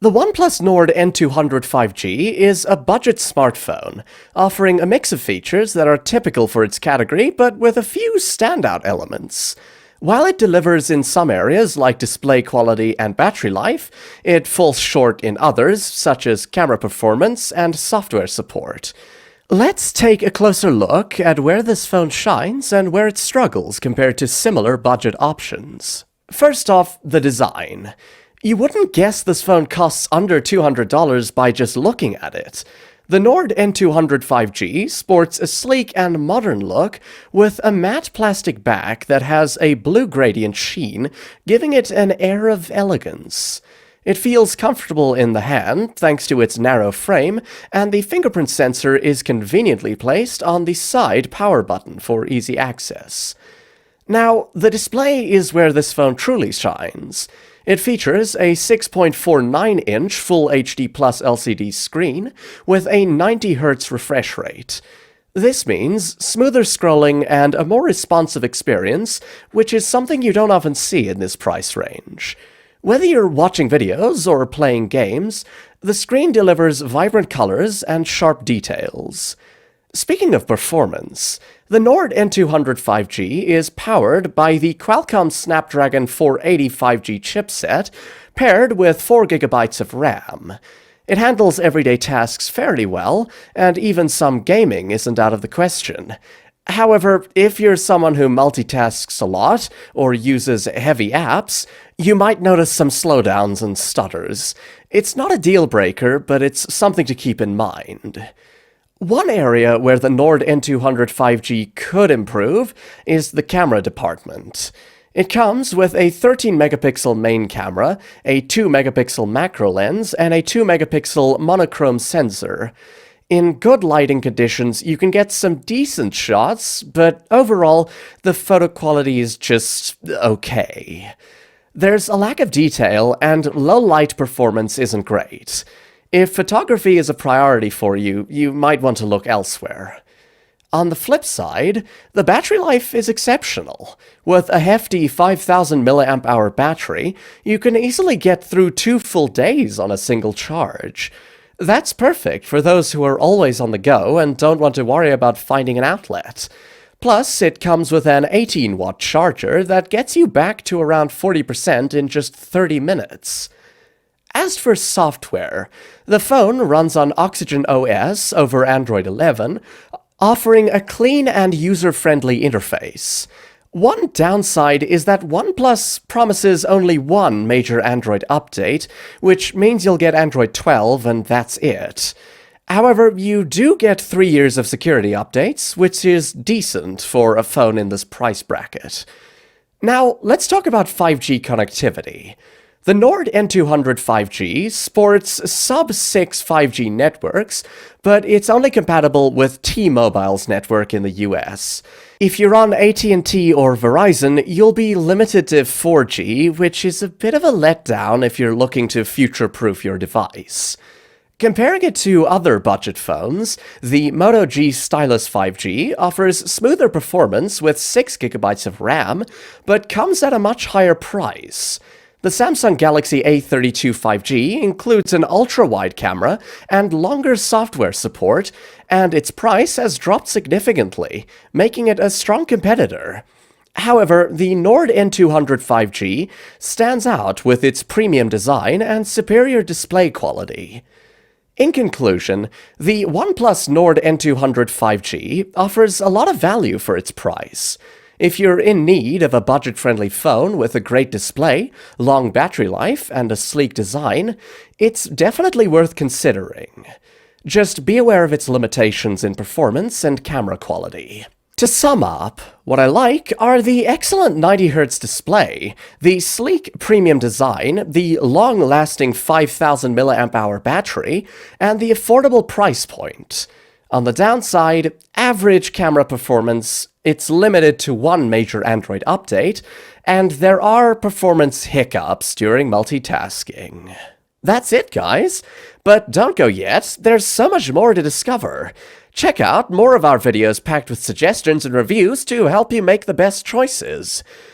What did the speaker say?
The OnePlus Nord N200 5G is a budget smartphone, offering a mix of features that are typical for its category, but with a few standout elements. While it delivers in some areas like display quality and battery life, it falls short in others, such as camera performance and software support. Let's take a closer look at where this phone shines and where it struggles compared to similar budget options. First off, the design. You wouldn't guess this phone costs under $200 by just looking at it. The Nord N200 5G sports a sleek and modern look with a matte plastic back that has a blue gradient sheen, giving it an air of elegance. It feels comfortable in the hand thanks to its narrow frame, and the fingerprint sensor is conveniently placed on the side power button for easy access. Now, the display is where this phone truly shines. It features a 6.49-inch Full HD Plus LCD screen with a 90Hz refresh rate. This means smoother scrolling and a more responsive experience, which is something you don't often see in this price range. Whether you're watching videos or playing games, the screen delivers vibrant colors and sharp details. Speaking of performance, the Nord N200 5G is powered by the Qualcomm Snapdragon 480 5G chipset, paired with 4GB of RAM. It handles everyday tasks fairly well, and even some gaming isn't out of the question. However, if you're someone who multitasks a lot or uses heavy apps, you might notice some slowdowns and stutters. It's not a deal breaker, but it's something to keep in mind. One area where the Nord N200 5G could improve is the camera department. It comes with a 13-megapixel main camera, a 2-megapixel macro lens, and a 2-megapixel monochrome sensor. In good lighting conditions, you can get some decent shots, but overall, the photo quality is just okay. There's a lack of detail, and low light performance isn't great. If photography is a priority for you, you might want to look elsewhere. On the flip side, the battery life is exceptional. With a hefty 5000 mAh battery, you can easily get through 2 full days on a single charge. That's perfect for those who are always on the go and don't want to worry about finding an outlet. Plus, it comes with an 18-watt charger that gets you back to around 40% in just 30 minutes. As for software, the phone runs on Oxygen OS over Android 11, offering a clean and user-friendly interface. One downside is that OnePlus promises only one major Android update, which means you'll get Android 12 and that's it. However, you do get 3 years of security updates, which is decent for a phone in this price bracket. Now, let's talk about 5G connectivity. The Nord N200 5G sports sub-6 5G networks, but it's only compatible with T-Mobile's network in the US. If you're on AT&T or Verizon, you'll be limited to 4G, which is a bit of a letdown if you're looking to future-proof your device. Comparing it to other budget phones, the Moto G Stylus 5G offers smoother performance with 6GB of RAM, but comes at a much higher price. The Samsung Galaxy A32 5G includes an ultra-wide camera and longer software support, and its price has dropped significantly, making it a strong competitor. However, the Nord N200 5G stands out with its premium design and superior display quality. In conclusion, the OnePlus Nord N200 5G offers a lot of value for its price. If you're in need of a budget-friendly phone with a great display, long battery life, and a sleek design, it's definitely worth considering. Just be aware of its limitations in performance and camera quality. To sum up, what I like are the excellent 90Hz display, the sleek premium design, the long-lasting 5000 mAh battery, and the affordable price point. On the downside, average camera performance, it's limited to one major Android update, and there are performance hiccups during multitasking. That's it, guys. But don't go yet, there's so much more to discover. Check out more of our videos packed with suggestions and reviews to help you make the best choices.